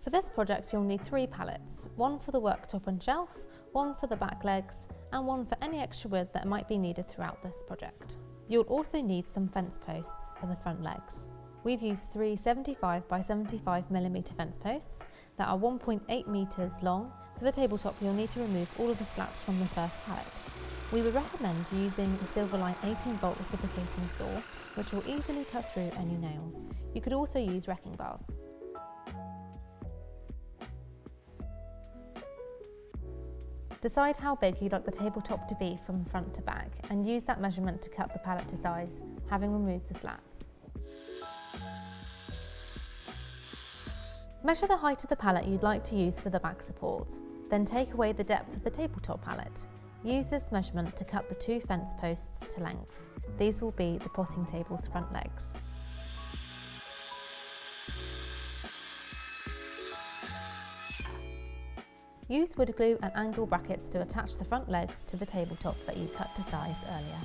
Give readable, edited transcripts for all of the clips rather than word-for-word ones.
For this project you'll need 3 pallets, one for the worktop and shelf, one for the back legs and one for any extra wood that might be needed throughout this project. You'll also need some fence posts for the front legs. We've used 3 75 by 75mm fence posts that are 1.8 metres long. For the tabletop you'll need to remove all of the slats from the first pallet. We would recommend using the Silverline 18-volt reciprocating saw, which will easily cut through any nails. You could also use wrecking bars. Decide how big you'd like the tabletop to be from front to back and use that measurement to cut the pallet to size, having removed the slats. Measure the height of the pallet you'd like to use for the back supports, then take away the depth of the tabletop pallet. Use this measurement to cut the 2 fence posts to length. These will be the potting table's front legs. Use wood glue and angle brackets to attach the front legs to the tabletop that you cut to size earlier.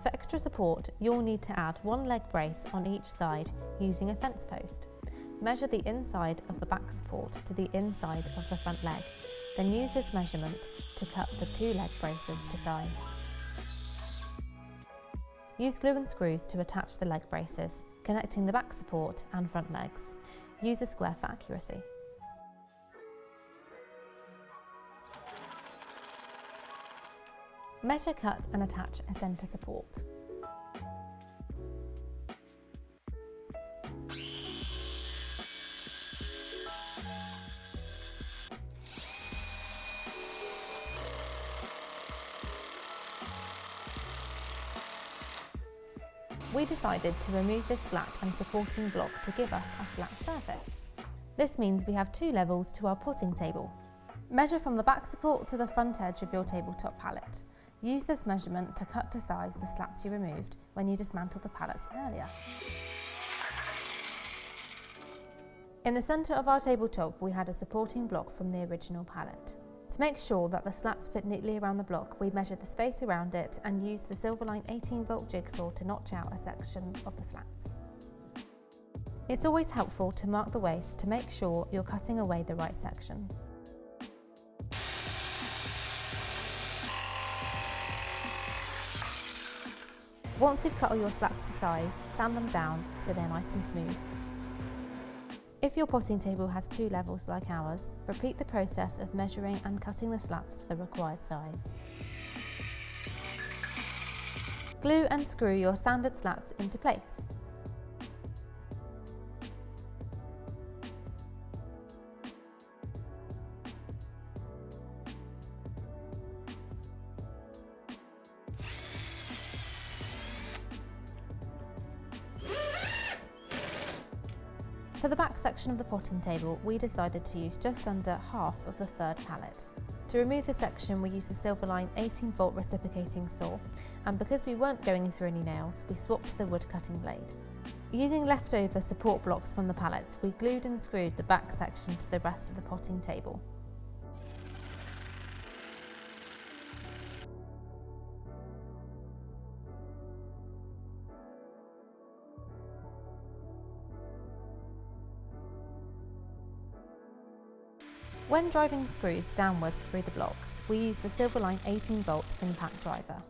For extra support, you'll need to add 1 leg brace on each side using a fence post. Measure the inside of the back support to the inside of the front leg, then use this measurement to cut the 2 leg braces to size. Use glue and screws to attach the leg braces, connecting the back support and front legs. Use a square for accuracy. Measure, cut and attach a centre support. We decided to remove this slat and supporting block to give us a flat surface. This means we have 2 levels to our potting table. Measure from the back support to the front edge of your tabletop pallet. Use this measurement to cut to size the slats you removed when you dismantled the pallets earlier. In the centre of our tabletop we had a supporting block from the original pallet. To make sure that the slats fit neatly around the block, we measured the space around it and used the Silverline 18-volt jigsaw to notch out a section of the slats. It's always helpful to mark the waste to make sure you're cutting away the right section. Once you've cut all your slats to size, sand them down so they're nice and smooth. If your potting table has 2 levels like ours, repeat the process of measuring and cutting the slats to the required size. Glue and screw your sanded slats into place. For the back section of the potting table, we decided to use just under half of the 3rd pallet. To remove the section, we used the Silverline 18-volt reciprocating saw, and because we weren't going through any nails, we swapped to the wood cutting blade. Using leftover support blocks from the pallets, we glued and screwed the back section to the rest of the potting table. When driving screws downwards through the blocks, we use the Silverline 18-volt impact driver.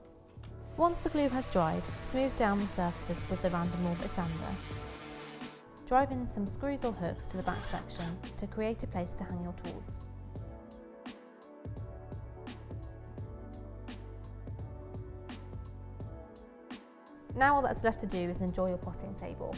Once the glue has dried, smooth down the surfaces with the random orbit sander. Drive in some screws or hooks to the back section to create a place to hang your tools. Now all that's left to do is enjoy your potting table.